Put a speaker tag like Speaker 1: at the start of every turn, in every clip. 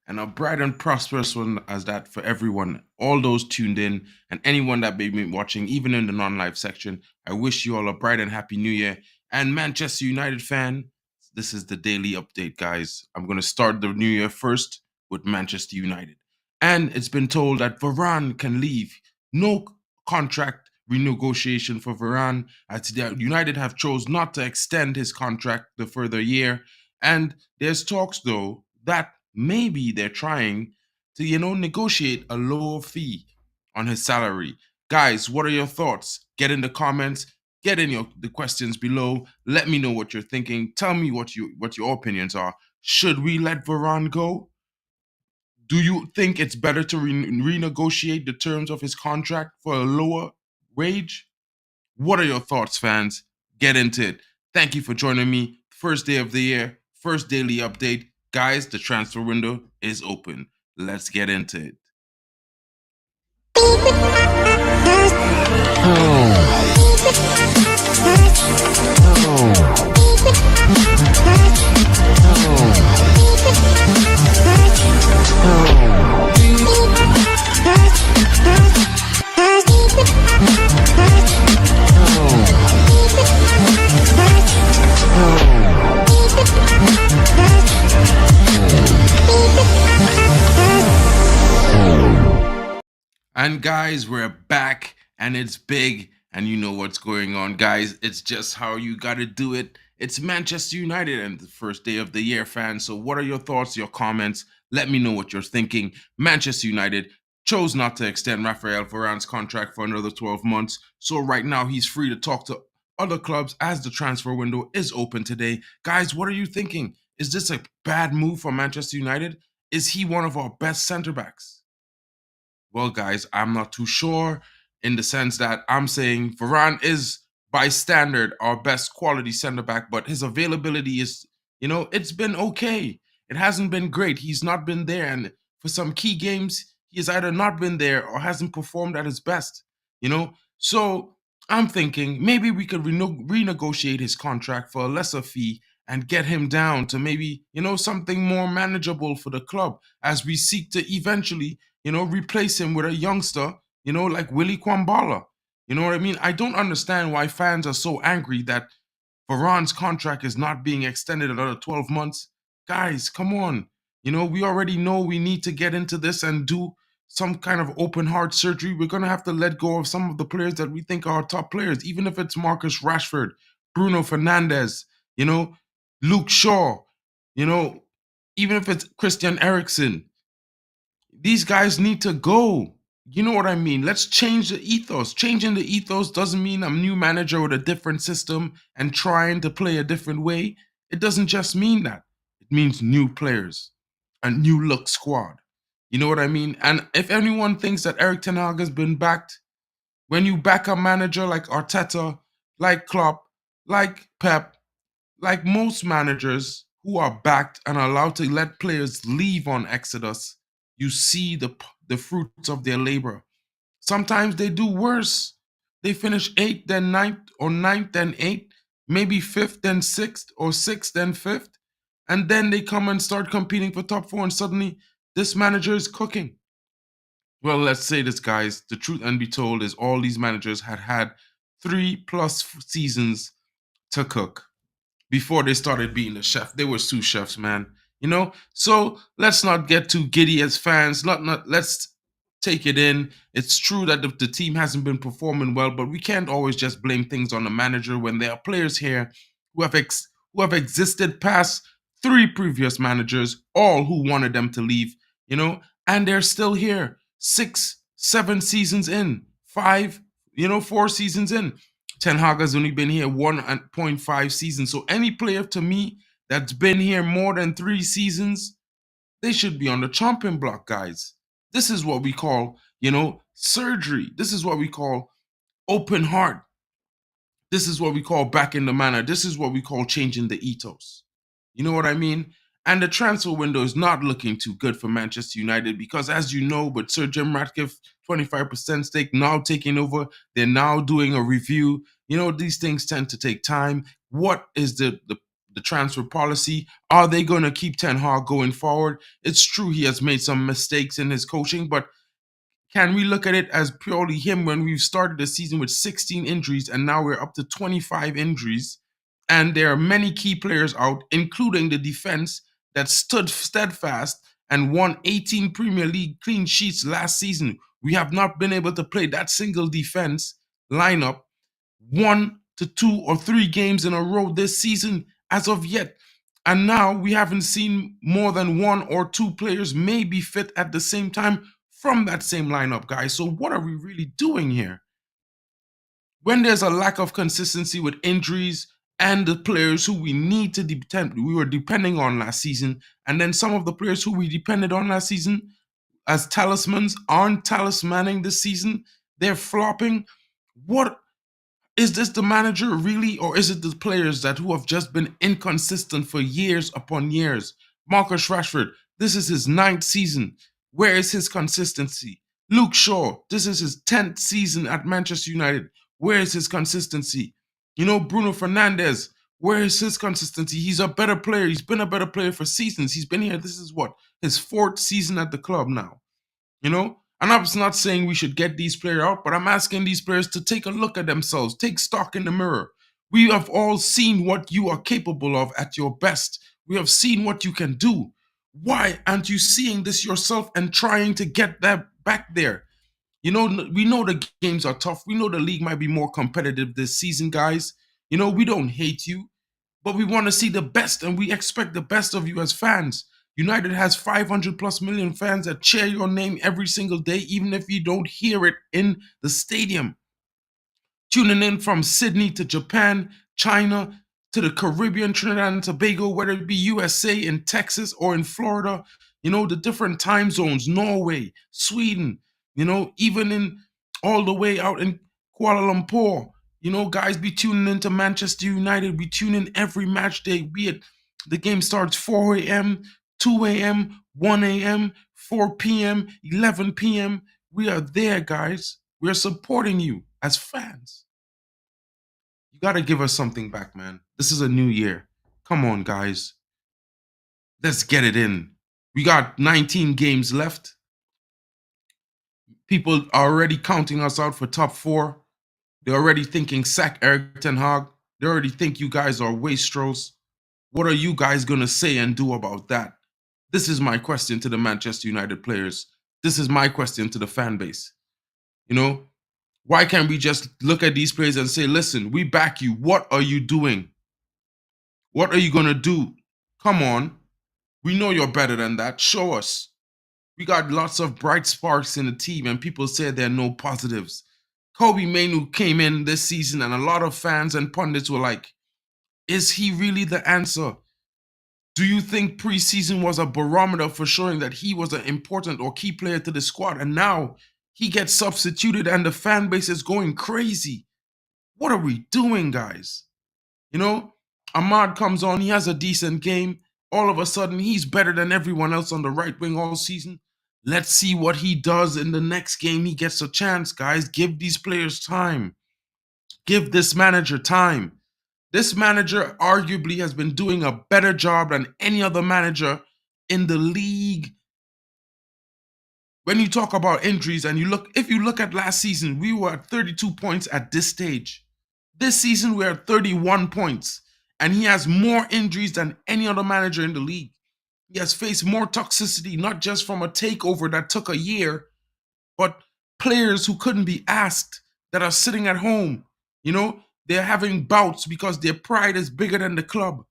Speaker 1: and a bright and prosperous one as that for everyone, all those tuned in, and anyone that may be watching, even in the non-live section. I wish you all a bright and happy new year. And Manchester United fan, this is the daily update, guys. I'm going to start the new year first with Manchester United. And it's been told that Varane can leave. No contract renegotiation for Varane, as United have chose not to extend his contract the further year. And there's talks, though, that maybe they're trying to, negotiate a lower fee on his salary. Guys, what are your thoughts? Get in the comments. Get in the questions below. Let me know what you're thinking. Tell me what your opinions are. Should we let Varane go? Do you think it's better to renegotiate the terms of his contract for a lower wage? What are your thoughts, fans? Get into it. Thank you for joining me. First day of the year, first daily update. Guys, the transfer window is open. Let's get into it. And guys, we're back and it's big and you know what's going on, guys. It's just how you got to do it. It's Manchester United and the first day of the year, fans. So what are your thoughts, your comments? Let me know what you're thinking. Manchester United chose not to extend Rafael Varane's contract for another 12 months. So right now he's free to talk to other clubs as the transfer window is open today. Guys, what are you thinking? Is this a bad move for Manchester United? Is he one of our best center backs? Well, guys, I'm not too sure in the sense that I'm saying Varane is, by standard, our best quality center back, but his availability is, it's been okay. It hasn't been great. He's not been there. And for some key games, he has either not been there or hasn't performed at his best, So I'm thinking maybe we could renegotiate his contract for a lesser fee and get him down to maybe, something more manageable for the club as we seek to eventually replace him with a youngster, like Willie Kwambala. You know what I mean? I don't understand why fans are so angry that Varane's contract is not being extended another 12 months. Guys, come on. We already know we need to get into this and do some kind of open heart surgery. We're going to have to let go of some of the players that we think are our top players, even if it's Marcus Rashford, Bruno Fernandes, Luke Shaw, even if it's Christian Eriksen. These guys need to go. You know what I mean? Let's change the ethos. Changing the ethos doesn't mean a new manager with a different system and trying to play a different way. It doesn't just mean that. It means new players, a new look squad. You know what I mean? And if anyone thinks that Erik Ten Hag has been backed, when you back a manager like Arteta, like Klopp, like Pep, like most managers who are backed and allowed to let players leave on Exodus, you see the fruits of their labor. Sometimes they do worse. They finish 8th, then 9th, or 9th, then 8th, maybe 5th, then 6th, or 6th, then 5th. And then they come and start competing for top 4, and suddenly this manager is cooking. Well, let's say this, guys. The truth and be told is all these managers had 3+ seasons to cook before they started being a chef. They were sous chefs, man. So let's not get too giddy as fans. Let's take it in. It's true that the team hasn't been performing well, but we can't always just blame things on the manager when there are players here who have existed past 3 previous managers, all who wanted them to leave, and they're still here. 6, 7 seasons in, 5, 4 seasons in. Ten Hag has only been here 1.5 seasons. So any player to me that's been here more than 3 seasons, they should be on the chopping block, guys. This is what we call, surgery. This is what we call open heart. This is what we call back in the manner. This is what we call changing the ethos. You know what I mean? And the transfer window is not looking too good for Manchester United because, as you know, but Sir Jim Ratcliffe, 25% stake, now taking over. They're now doing a review. These things tend to take time. What is the the transfer policy. Are they going to keep Ten Hag going forward? It's true he has made some mistakes in his coaching, but can we look at it as purely him when we've started the season with 16 injuries and now we're up to 25 injuries? And there are many key players out, including the defense that stood steadfast and won 18 Premier League clean sheets last season. We have not been able to play that single defense lineup 1 to 2 or 3 games in a row this season as of yet. And now we haven't seen more than 1 or 2 players may be fit at the same time from that same lineup, guys. So what are we really doing here? When there's a lack of consistency with injuries and the players who we need to we were depending on last season, and then some of the players who we depended on last season as talismans aren't talismaning this season, they're flopping. What is this, the manager really, or is it the players that who have just been inconsistent for years upon years? Marcus Rashford, this is his 9th season. Where is his consistency? Luke Shaw, this is his 10th season at Manchester United. Where is his consistency? Bruno Fernandes, where is his consistency? He's a better player. He's been a better player for seasons. He's been here. This is what? His 4th season at the club now. And I'm not saying we should get these players out, but I'm asking these players to take a look at themselves, take stock in the mirror. We have all seen what you are capable of at your best. We have seen what you can do. Why aren't you seeing this yourself and trying to get that back there? We know the games are tough. We know the league might be more competitive this season, guys. We don't hate you, but we want to see the best, and we expect the best of you as fans. United has 500 plus million fans that cheer your name every single day, even if you don't hear it in the stadium. Tuning in from Sydney to Japan, China, to the Caribbean, Trinidad and Tobago, whether it be USA, in Texas, or in Florida, the different time zones, Norway, Sweden, even in all the way out in Kuala Lumpur. Guys, be tuning into Manchester United. We tune in every match day, be it the game starts 4 a.m., 2 a.m., 1 a.m., 4 p.m., 11 p.m. We are there, guys. We're supporting you as fans. You got to give us something back, man. This is a new year. Come on, guys. Let's get it in. We got 19 games left. People are already counting us out for top 4. They're already thinking sack Erik Ten Hag. They already think you guys are wastrels. What are you guys going to say and do about that? This is my question to the Manchester United players. This is my question to the fan base. Why can't we just look at these players and say, listen, we back you. What are you doing? What are you going to do? Come on. We know you're better than that. Show us. We got lots of bright sparks in the team, and people say there are no positives. Kobe Mainoo came in this season, and a lot of fans and pundits were like, is he really the answer? Do you think preseason was a barometer for showing that he was an important or key player to the squad? And now he gets substituted and the fan base is going crazy. What are we doing, guys? Ahmad comes on, he has a decent game. All of a sudden, he's better than everyone else on the right wing all season. Let's see what he does in the next game. He gets a chance, guys. Give these players time. Give this manager time. This manager arguably has been doing a better job than any other manager in the league. When you talk about injuries and if you look at last season, we were at 32 points at this stage. This season, we're at 31 points. And he has more injuries than any other manager in the league. He has faced more toxicity, not just from a takeover that took a year, but players who couldn't be asked that are sitting at home. They're having bouts because their pride is bigger than the club.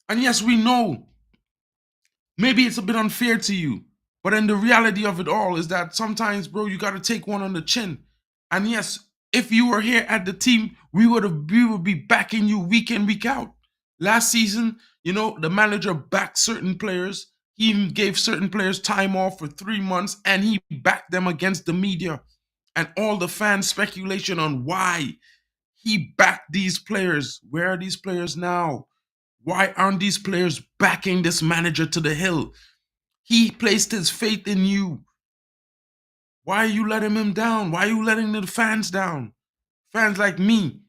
Speaker 1: And yes, we know maybe it's a bit unfair to you, but then the reality of it all is that sometimes, bro, you got to take one on the chin. And yes, if you were here at the team, we would be backing you week in, week out. Last season, the manager backed certain players. He even gave certain players time off for 3 months, and he backed them against the media and all the fan speculation on why he backed these players. Where are these players now? Why aren't these players backing this manager to the hill? He placed his faith in you. Why are you letting him down? Why are you letting the fans down? Fans like me,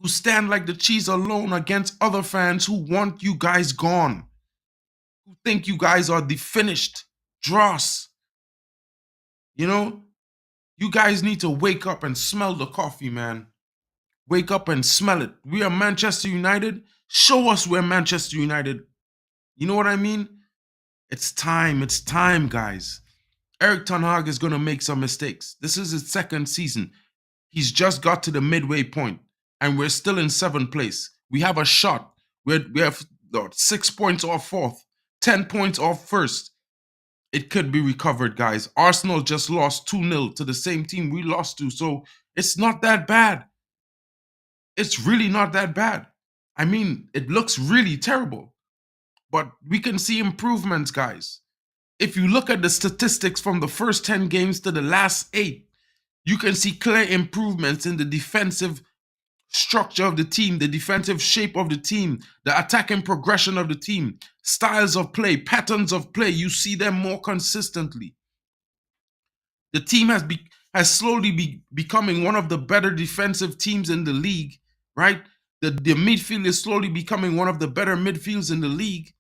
Speaker 1: who stand like the cheese alone against other fans who want you guys gone, who think you guys are the finished dross. You know, you guys need to wake up and smell the coffee, man. Wake up and smell it. We are Manchester United. Show us we're Manchester United. You know what I mean? It's time. It's time, guys. Erik Ten Hag is going to make some mistakes. This is his second season. He's just got to the midway point, and we're still in seventh place. We have a shot. We have 6 points off fourth, 10 points off first. It could be recovered, guys. Arsenal just lost 2-0 to the same team we lost to, so it's not that bad. It's really not that bad. I mean, it looks really terrible, but we can see improvements, guys. If you look at the statistics from the first 10 games to the last 8, you can see clear improvements in the defensive structure of the team, the defensive shape of the team, the attacking progression of the team, styles of play, patterns of play. You see them more consistently. The team has slowly becoming one of the better defensive teams in the league, right? The midfield is slowly becoming one of the better midfields in the league.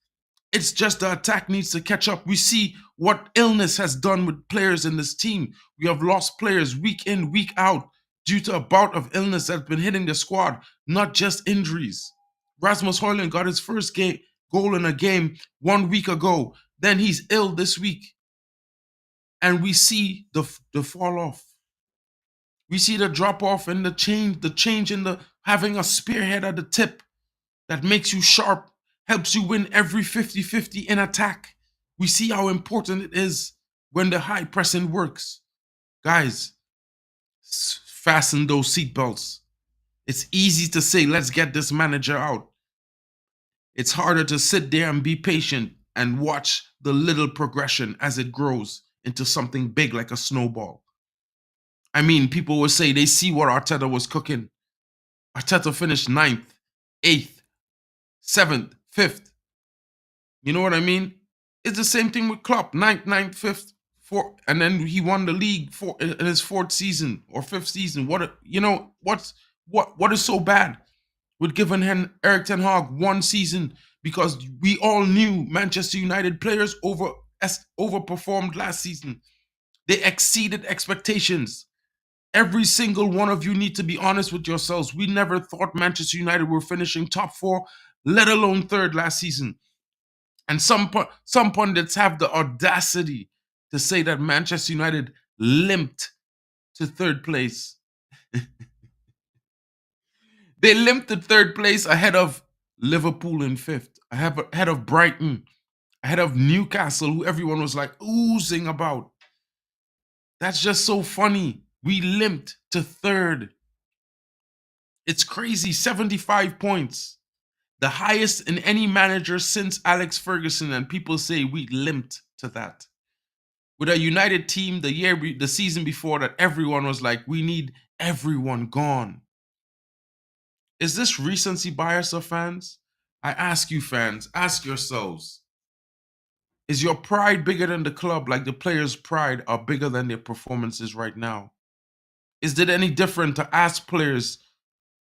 Speaker 1: It's just the attack needs to catch up. We see what illness has done with players in this team. We have lost players week in, week out due to a bout of illness that's been hitting the squad, not just injuries. Rasmus Højlund got his first goal in a game 1 week ago. Then he's ill this week. And we see the fall off. We see the drop off and the change in the having a spearhead at the tip that makes you sharp, helps you win every 50-50 in attack. We see how important it is when the high pressing works. Guys, fasten those seatbelts. It's easy to say, let's get this manager out. It's harder to sit there and be patient and watch the little progression as it grows into something big like a snowball. I mean, people will say they see what Arteta was cooking. Arteta finished 9th, 8th, 7th, 5th. You know what I mean? It's the same thing with Klopp. 9th, 5th, 4th, and then he won the league in his 4th season or 5th season. What is so bad with giving Erik Ten Hag 1 season? Because we all knew Manchester United players overperformed last season. They exceeded expectations. Every single one of you need to be honest with yourselves. We never thought Manchester United were finishing top 4, let alone 3rd last season. And some pundits have the audacity to say that Manchester United limped to 3rd place. They limped to 3rd place ahead of Liverpool in 5th, ahead of Brighton, ahead of Newcastle, who everyone was like oozing about. That's just so funny. We limped to 3rd. It's crazy. 75 points. The highest in any manager since Alex Ferguson, and people say we limped to that. With a United team the season before that everyone was like, we need everyone gone. Is this recency bias of fans? I ask you fans, ask yourselves. Is your pride bigger than the club, like the players' pride are bigger than their performances right now? Is it any different to ask players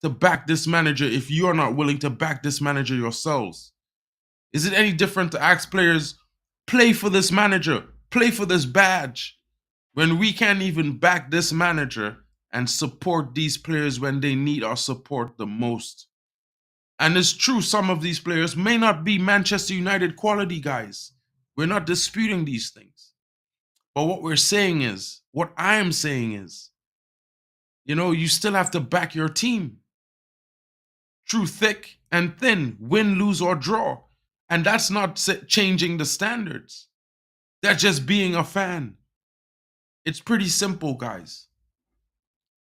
Speaker 1: to back this manager if you're not willing to back this manager yourselves? Is it any different to ask players, play for this manager, play for this badge, when we can't even back this manager and support these players when they need our support the most? And it's true, some of these players may not be Manchester United quality guys. We're not disputing these things. But what we're saying is, what I am saying is, you still have to back your team. Through thick and thin, win, lose, or draw. And that's not changing the standards. That's just being a fan. It's pretty simple, guys.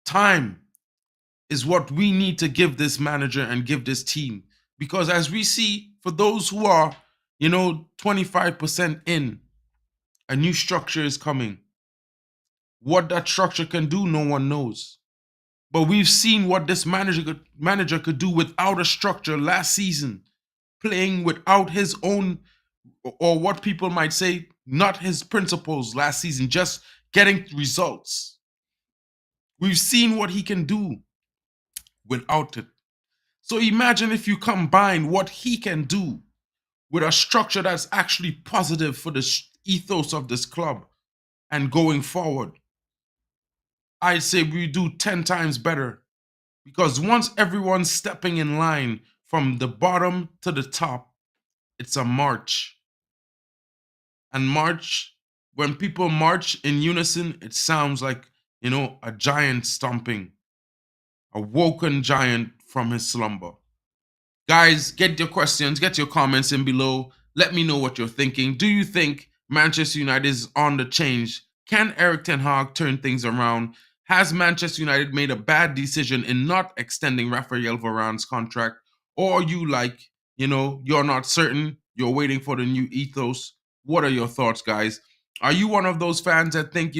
Speaker 1: Time is what we need to give this manager and give this team. Because as we see, for those who are, 25% in, a new structure is coming. What that structure can do, no one knows. But we've seen what this manager could do without a structure last season, playing without his own, or what people might say, not his principles last season, just getting results. We've seen what he can do without it. So imagine if you combine what he can do with a structure that's actually positive for the ethos of this club and going forward. I'd say we do 10 times better because once everyone's stepping in line from the bottom to the top, it's a march. And march, when people march in unison, it sounds like, a giant stomping, a woken giant from his slumber. Guys, get your questions, get your comments in below. Let me know what you're thinking. Do you think Manchester United is on the change? Can Erik Ten Hag turn things around? Has Manchester United made a bad decision in not extending Raphael Varane's contract? Or you you're not certain, you're waiting for the new ethos? What are your thoughts, guys? Are you one of those fans that think,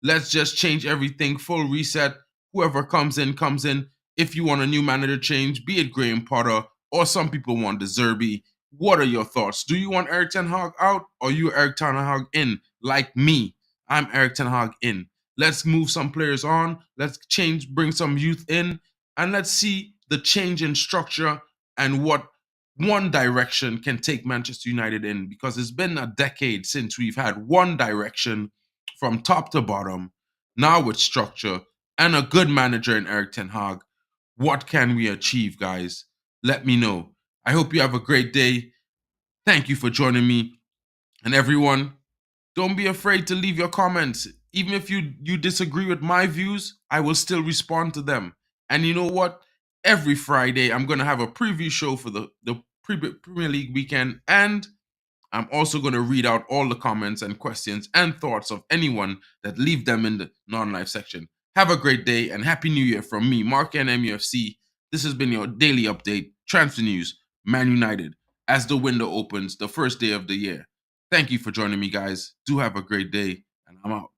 Speaker 1: let's just change everything, full reset, whoever comes in, comes in? If you want a new manager change, be it Graham Potter, or some people want the Zerbi. What are your thoughts? Do you want Erik Ten Hag out or you Erik Ten Hag in? Like me, I'm Erik Ten Hag in. Let's move some players on. Let's change, bring some youth in, and let's see the change in structure and what one direction can take Manchester United in, because it's been a decade since we've had one direction from top to bottom. Now with structure and a good manager in Erik Ten Hag, what can we achieve, guys? Let me know. I hope you have a great day. Thank you for joining me. And everyone, don't be afraid to leave your comments. Even if you disagree with my views, I will still respond to them. And you know what? Every Friday, I'm going to have a preview show for the Premier League weekend. And I'm also going to read out all the comments and questions and thoughts of anyone that leave them in the non-live section. Have a great day and Happy New Year from me, Mark and MUFC. This has been your daily update, transfer news, Man United, as the window opens the first day of the year. Thank you for joining me, guys. Do have a great day, and I'm out.